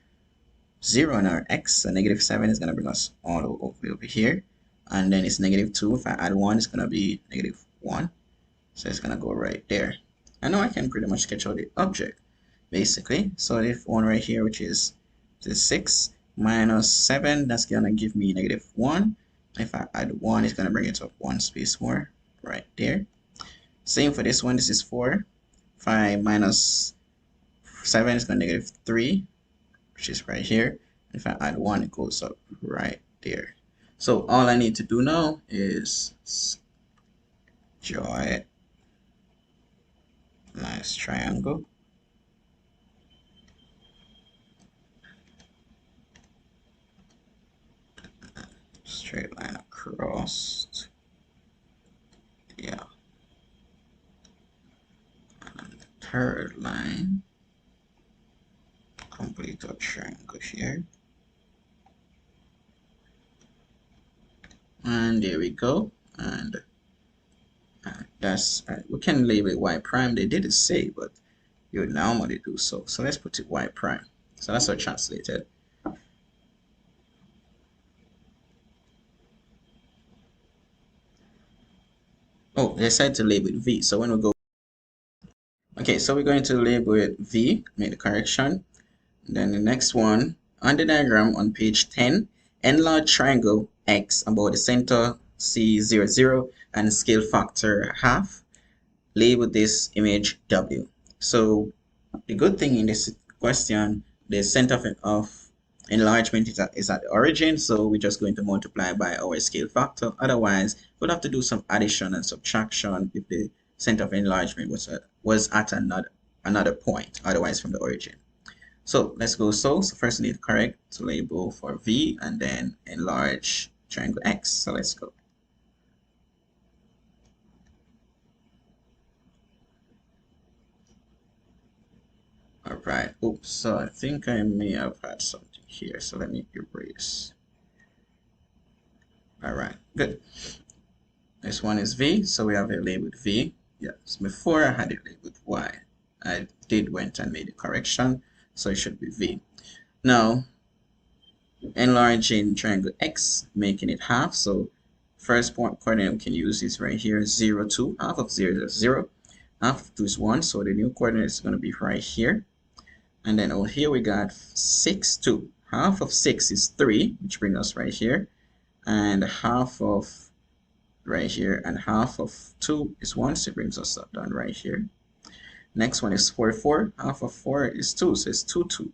0 on our X. So -7 is going to bring us all the way over here. And then it's -2. If I add 1, it's going to be -1. So it's going to go right there. And now I can pretty much sketch out the object, basically. So if one right here, which is the 6 minus 7, that's going to give me -1. If I add 1, it's going to bring it up one space more right there. Same for this one. This is 4. 5 minus 7 is going to negative 3, which is right here. If I add 1, it goes up right there. So all I need to do now is draw it. Nice triangle. Straight line across. Yeah. And the third line. Complete a triangle here. And there we go. And that's we can label it y prime. They didn't say, but you would normally do so. So let's put it y prime. So that's how translated. Oh, they said to label it v. So when we go, okay, so we're going to label it v, make the correction. And then the next one on the diagram on page 10, enlarge triangle x about the center C00 and scale factor half. Label this image W. So the good thing in this question, the center of enlargement is at the origin, so we're just going to multiply by our scale factor. Otherwise, we'll have to do some addition and subtraction if the center of enlargement was at another point, otherwise from the origin. So let's go. So first we need to correct to label for V and then enlarge triangle X. So let's go. All right. Oops. So I think I may have had something here. So let me erase. All right. Good. This one is V. So we have it labeled V. Yes. Before I had it labeled Y. I went and made a correction. So it should be V. Now, enlarging triangle X, making it half. So first point coordinate we can use is right here, 0, 2. Half of 0 is 0. Half of 2 is 1. So the new coordinate is going to be right here. And then over here we got 6, 2. Half of 6 is 3, which brings us right here. And half of right here and half of 2 is 1, so it brings us up down right here. Next one is 4, 4. Half of 4 is 2, so it's 2, 2.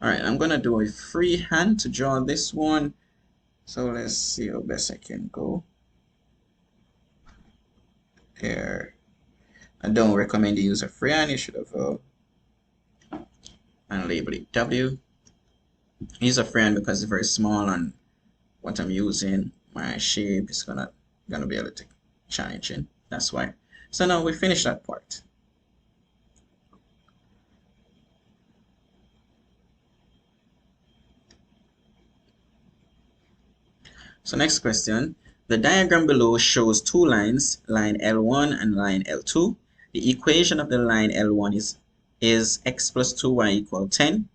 All right, I'm going to do a freehand to draw this one. So let's see how best I can go. There. I don't recommend you use a freehand. You should have and label it W. Use a freehand because it's very small and what I'm using, my shape is gonna be a little challenging. That's why. So now we finish that part. So next question. The diagram below shows two lines, line L1 and line L2. The equation of the line L1 is x plus 2y equal 10.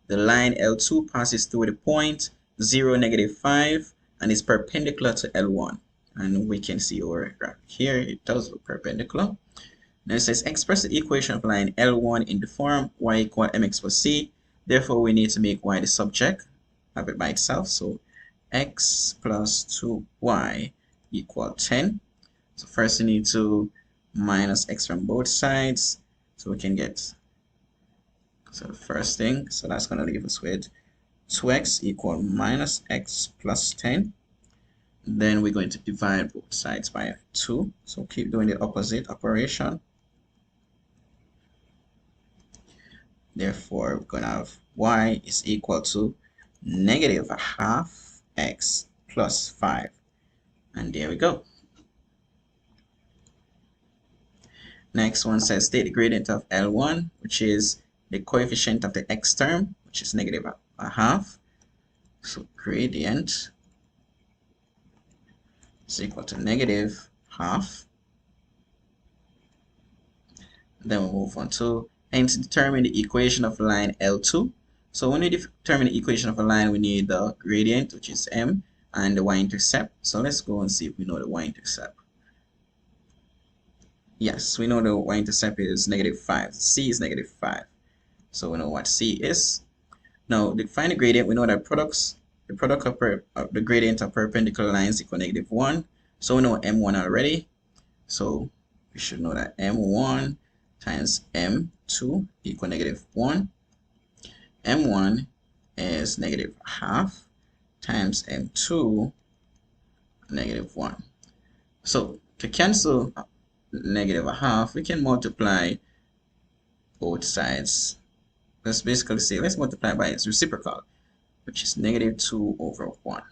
The line L2 passes through the point 0, negative 5 and is perpendicular to L1. And we can see our graphic here, it does look perpendicular. Now it says express the equation of line L1 in the form y equal mx plus c. Therefore, we need to make y the subject, have it by itself. So x plus 2y equal 10. So first we need to minus x from both sides so we can get, so the first thing, so that's going to leave us with 2x equal minus x plus 10. Then we're going to divide both sides by 2. So keep doing the opposite operation. Therefore, we're going to have y is equal to negative a half x plus 5. And there we go. Next one says state the gradient of L1, which is the coefficient of the x term, which is negative a half. So gradient is equal to negative half. Then we'll move on to and to determine the equation of line L2. So when we determine the equation of a line, we need the gradient, which is m, and the y-intercept. So let's go and see if we know the y-intercept. Yes, we know the y-intercept is negative 5. C is negative 5. So we know what C is. Now, to find the gradient, we know that the product of the gradient of perpendicular lines equal negative 1. So we know M1 already. So we should know that m1 times m2 equal -1. m1 is -1/2 times m2 -1. So to cancel -1/2, we can multiply both sides. Let's basically say, let's multiply by its reciprocal, which is -2/1.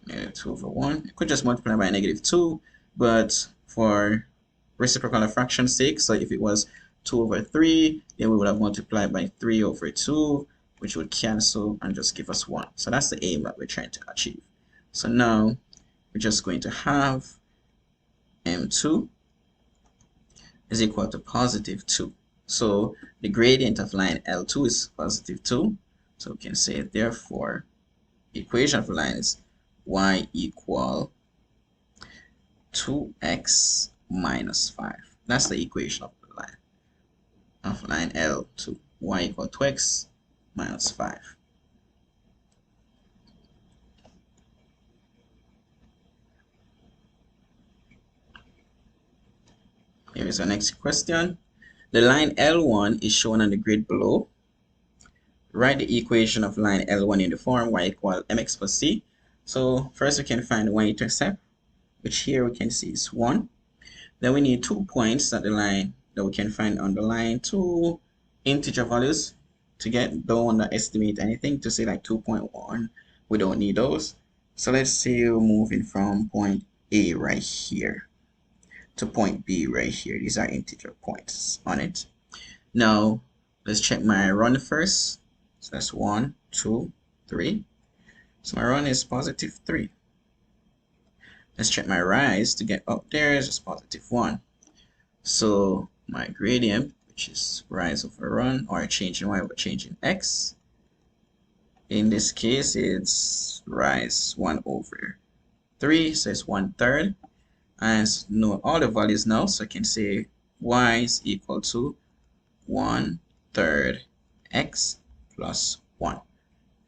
-2/1. You could just multiply by -2, but for reciprocal of fraction's sake, so if it was 2/3, then we would have multiplied by 3/2, which would cancel and just give us 1. So that's the aim that we're trying to achieve. So now we're just going to have m2 is equal to +2. So the gradient of line L2 is +2. So we can say, therefore, equation for line is y equal 2x minus 5. That's the equation of the line L2. Y equal 2x minus 5. Here is our next question. The line L1 is shown on the grid below. Write the equation of line L1 in the form y equal mx plus c. So first we can find y-intercept, which here we can see is 1. Then we need 2 points at the line that we can find on the line, 2 integer values to get. Don't underestimate anything to say like 2.1. We don't need those. So let's say we're moving from point A right here to point B right here. These are integer points on it. Now let's check my run first. So that's 1, 2, 3. So my run is +3. Let's check my rise to get up there is just +1. So my gradient, which is rise over run, or change in y over change in x, in this case it's rise 1/3, so it's 1/3. And know all the values now, so I can say y is equal to 1/3 x plus 1.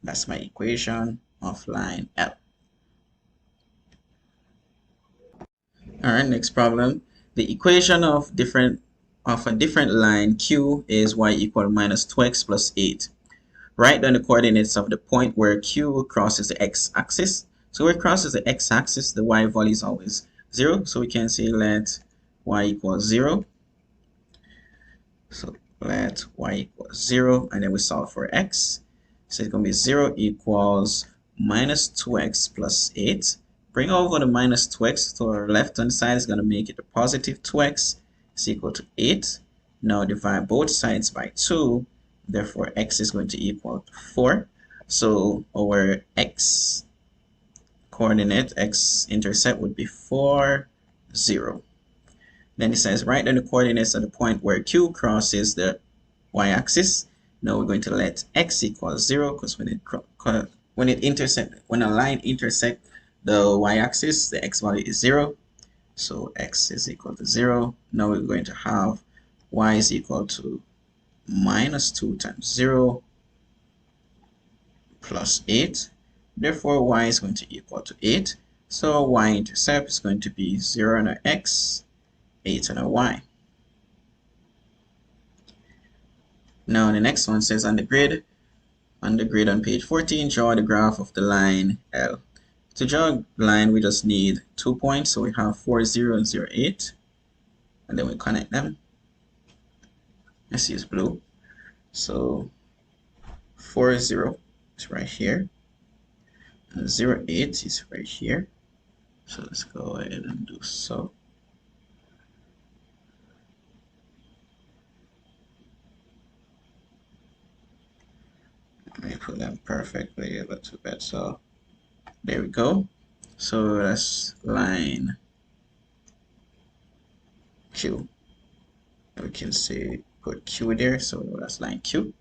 That's my equation of line L. Alright, next problem. The equation of a different line Q is y equal -2x plus 8. Write down the coordinates of the point where Q crosses the x-axis. So where it crosses the x-axis, the y value is always 0. So we can say let y equal 0. So let y equal 0, and then we solve for x. So it's going to be 0 equals -2x plus 8. Bring over the -2x to our left-hand side is going to make it a +2x is equal to 8. Now divide both sides by 2. Therefore, x is going to equal 4. So our x coordinate, x-intercept would be 4, 0. Then it says write down the coordinates at the point where Q crosses the y-axis. Now we're going to let x equal 0, because when a line intersects the y-axis, the x value is 0. So x is equal to 0. Now we're going to have y is equal to -2 times 0 plus 8. Therefore, y is going to equal to 8. So y-intercept is going to be 0 on our x, 8 on our y. Now the next one says on the grid on page 14, draw the graph of the line L. To draw a line, we just need 2 points. So we have 4, 0, and 0, 8. And then we connect them. Let's use blue. So 4, 0 is right here. And 0, 8 is right here. So let's go ahead and do so. Let me put them perfectly a little bit. So there we go. So that's line Q. We can say put Q there, so that's line Q.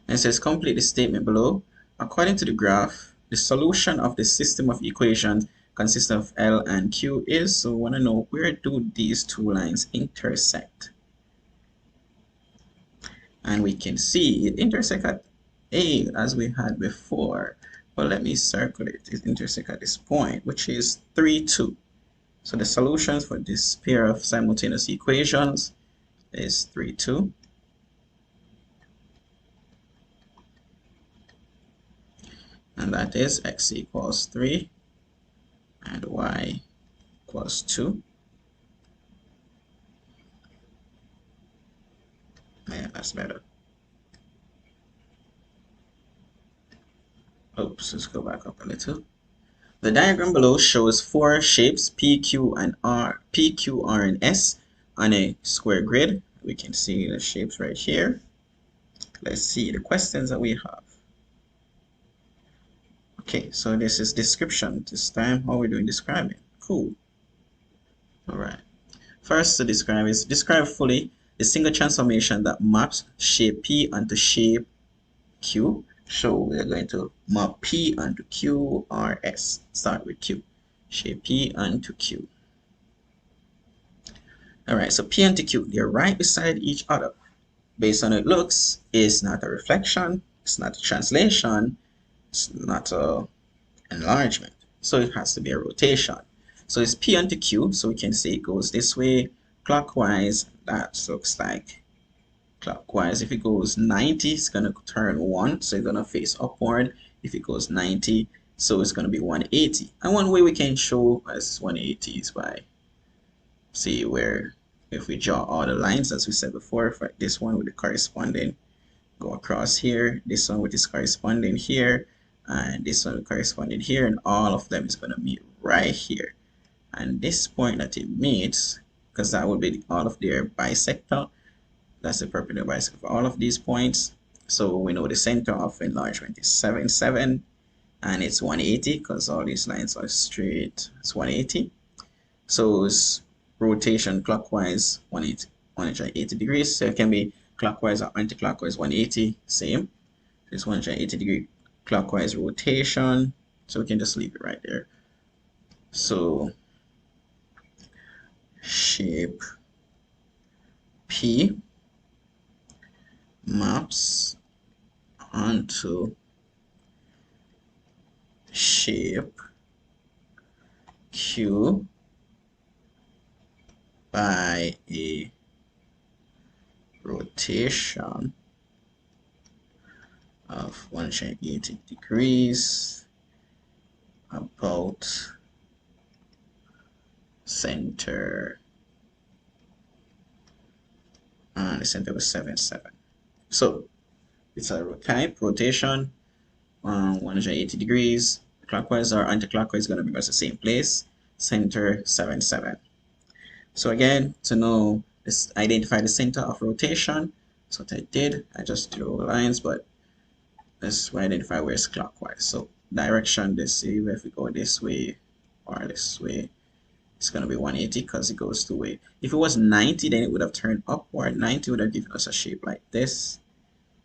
And it says complete the statement below. According to the graph, the solution of the system of equations consists of L and Q is, so we want to know where do these two lines intersect. And we can see it intersect at A as we had before. But let me circle it. It intersects at this point, which is 3, 2. So the solutions for this pair of simultaneous equations is 3, 2. And that is x equals 3 and y equals 2. Yeah, that's better. Oops, let's go back up a little. The diagram below shows four shapes P, Q, and R, P, Q, R, and S on a square grid. We can see the shapes right here. Let's see the questions that we have. Okay, so this is description this time. How are we doing describing? Cool. All right. First to describe is describe fully the single transformation that maps shape P onto shape Q. So we're going to map P onto Q, R, S. Start with Q. Shape P onto Q. All right, so P and Q, they're right beside each other. Based on it looks, it's not a reflection, it's not a translation, it's not a enlargement. So it has to be a rotation. So it's P and Q, so we can say it goes this way, clockwise. That looks like clockwise. If it goes 90, it's gonna turn 1, so it's gonna face upward. If it goes 90, so it's gonna be 180. And one way we can show as 180 is by see where if we draw all the lines as we said before, for this one with the corresponding go across here, this one with its corresponding here, and this one corresponding here, and all of them is going to meet right here. And this point that it meets, because that would be all of their bisector, that's the perpendicular bisector for all of these points. So we know the center of enlargement is 7, 7, and it's 180 because all these lines are straight. It's 180. So it's rotation clockwise 180 degrees. So it can be clockwise or anti-clockwise 180, same. It's 180 degree clockwise rotation. So we can just leave it right there. So shape P maps onto shape Q by a rotation of 180 degrees about center, and the center was 7, 7. So it's a type rotation 180 degrees clockwise or anti-clockwise is going to be at the same place, center 7, 7. So again, to know this, identify the center of rotation. That's what I did. I just drew lines, but let's identify where it's clockwise. So direction, this see if we go this way or this way, it's gonna be 180 because it goes two way. If it was 90, then it would have turned upward. 90 would have given us a shape like this.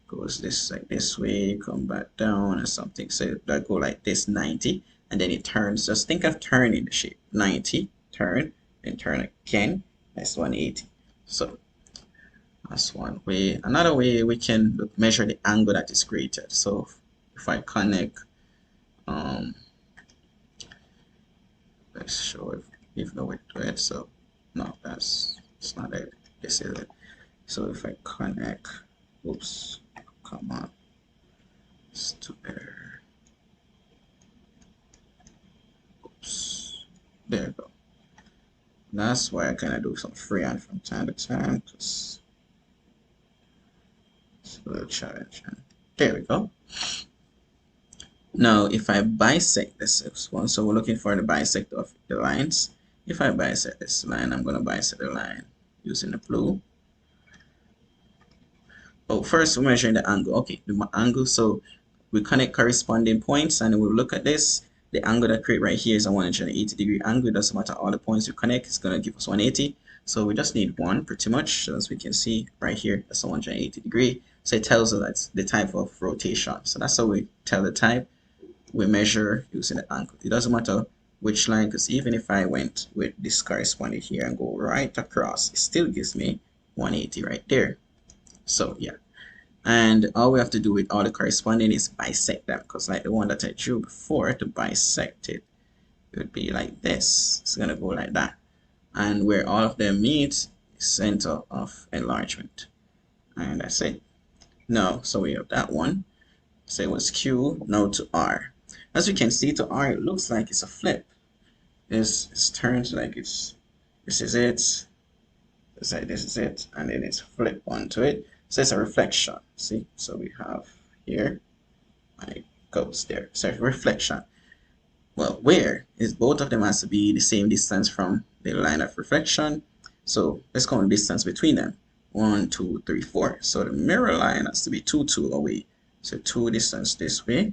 Goes this like this way, come back down or something. So that go like this 90, and then it turns. Just think of turning the shape. 90, turn, and turn again. That's 180. So that's one way. Another way we can measure the angle that is created. So if I connect, let's show if even though we do it. So no, it's not it. This is it. So if I connect, oops, come on, it's too there. Oops, there you go. That's why I kind of do some freehand from time to time, because it's a little challenge. There we go. Now, if I bisect this one, so we're looking for the bisect of the lines. If I bisect this line, I'm going to bisect the line using the blue. Oh, first we're measuring the angle. Okay, the angle. So we connect corresponding points, and we'll look at this. The angle that create right here is a 180 degree angle. It doesn't matter all the points we connect, it's going to give us 180. So we just need one pretty much. So as we can see right here, that's a 180 degree. So it tells us that's the type of rotation. So that's how we tell the type. We measure using the angle. It doesn't matter which line, because even if I went with this corresponding here and go right across, it still gives me 180 right there. So yeah. And all we have to do with all the corresponding is bisect them, because like the one that I drew before, to bisect it, it would be like this. It's gonna go like that. And where all of them meet, center of enlargement. And that's it. Now, so we have that one. So it was Q, now to R. As we can see, to R, it looks like it's a flip. It's turned like this is it. It's like this is it, and then it's flip onto it. So it's a reflection. See, so we have here, and it goes there. So reflection. Well, where is both of them has to be the same distance from the line of reflection. So let's count the distance between them. 1, 2, 3, 4. So the mirror line has to be 2, 2 away. So 2 distance this way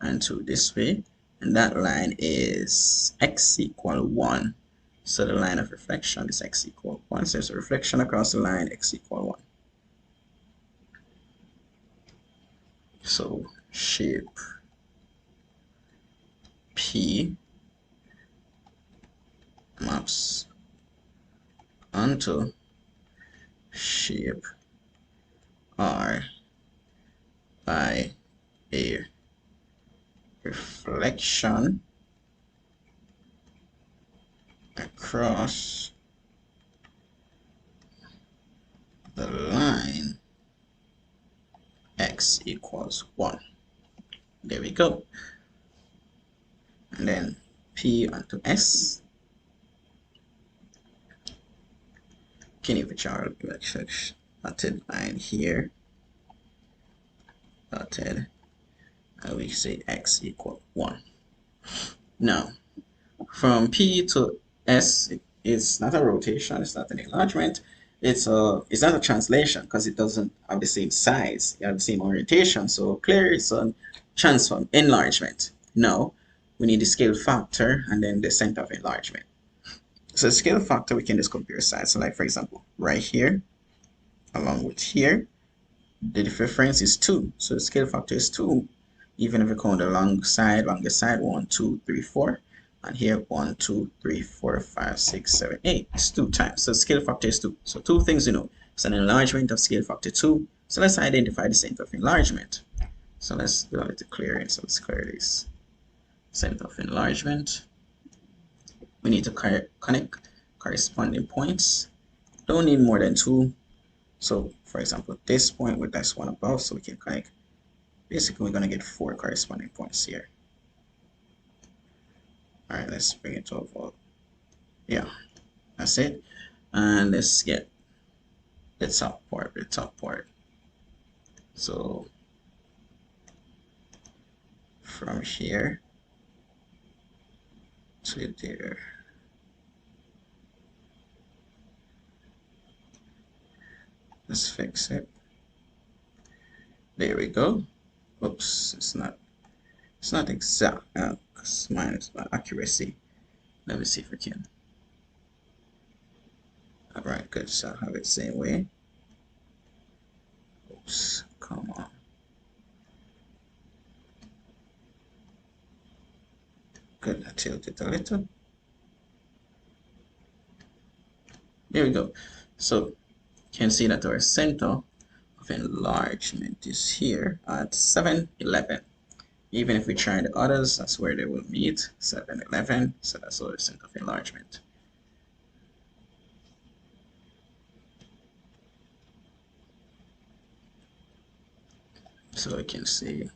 and 2 this way. And that line is x equal 1. So the line of reflection is x equal 1. So there's a reflection across the line, x equal 1. So shape P maps onto shape R by a reflection across the line x equals 1. There we go. And then P onto S. Can you put your dotted line here? Dotted. And we say x equal 1. Now, from P to S, it's not a rotation, it's not an enlargement, it's not a translation because it doesn't have the same size, it has the same orientation. So clearly it's a transform, enlargement. Now, we need the scale factor and then the center of enlargement. So the scale factor, we can just compare sides. So like for example, right here, along with here, the difference is 2. So the scale factor is 2. Even if we count the longest side, 1, 2, 3, 4. And here 1, 2, 3, 4, 5, 6, 7, 8. It's 2 times. So scale factor is 2. So 2 things you know. It's an enlargement of scale factor 2. So let's identify the center of enlargement. So let's do a little clearing. So let's clear this. Center of enlargement. We need to connect corresponding points. Don't need more than 2. So for example, this point with this one above, so we can connect. Basically, we're going to get 4 corresponding points here. All right, let's bring it over. Yeah, that's it. And let's get the top part. So from here to there. Let's fix it. There we go. Oops, it's not exact. Because mine is about accuracy. Let me see if we can. All right, good. So I'll have it the same way. Oops, come on. Good. I tilted a little. There we go. So you can see that our center of enlargement is here at 7, 11. Even if we try the others, that's where they will meet, 7, 11. So that's our center of enlargement. So we can see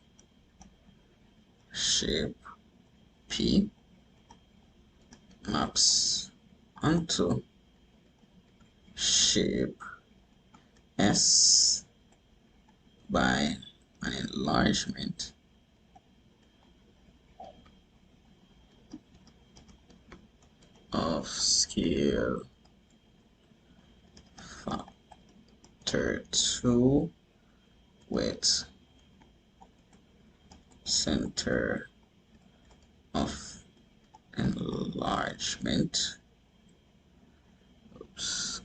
shape P maps onto shape S by an enlargement of scale factor 2 with center of enlargement. Oops.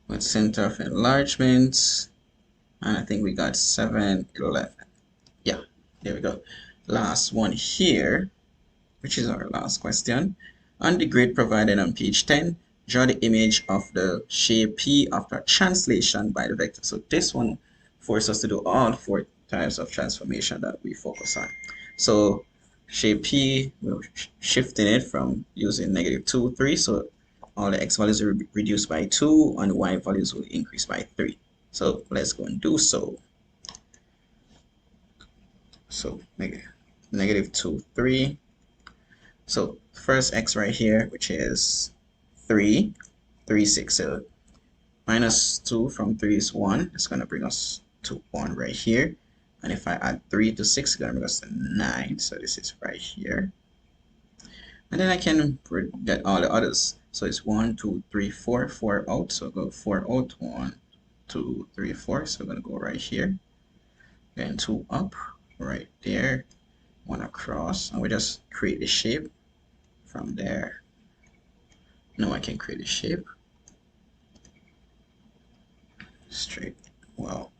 With center of enlargement, and I think we got 7, 11. Yeah, there we go. Last one here, which is our last question. On the grid provided on page 10, draw the image of the shape P after translation by the vector. So this one force us to do all 4 types of transformation that we focus on. So shape P, we're shifting it from using -2, 3, so all the x values will be reduced by 2 and the y values will increase by 3. So let's go and do so. So -2, 3. So first x right here, which is 3, 3, 6. So -2 from 3 is 1. It's going to bring us to 1 right here. And if I add 3 to 6, it's going to bring us to 9. So this is right here. And then I can get all the others. So it's 1, 2, 3, 4, 4 out. So go 4 out, 1, 2, 3, 4. So we're going to go right here. Then 2 up, right there. 1 across. And we just create the shape from there. Now I can create a shape. Straight. Well.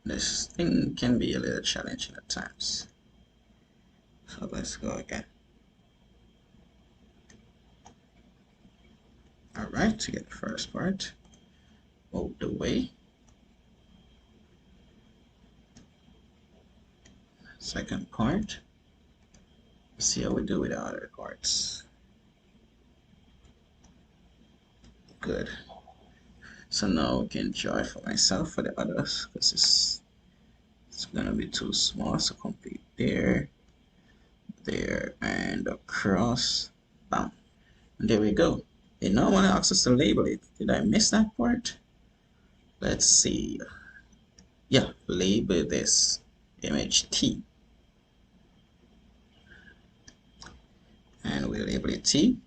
This thing can be a little challenging at times. So let's go again. Alright, to get the first part out the way. Second part. Let's see how we do with the other parts. Good. So now I can draw it for myself for the others because it's gonna be too small. So complete there, there, and across. Bam. And there we go. It normally asks us to label it. Did I miss that part? Let's see. Yeah, label this image T. And we label it T.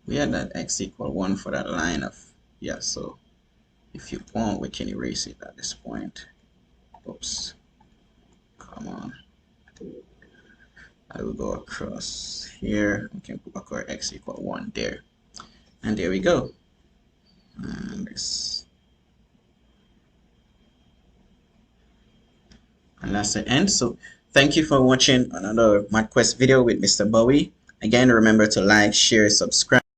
We had that x equal 1 for that line of, yeah, so if you want, we can erase it at this point. Oops. Come on. I will go across here. We can put back our x equal 1 there. And there we go. And this. And that's the end. So thank you for watching another MathQuest video with Mr. Bowie. Again, remember to like, share, subscribe.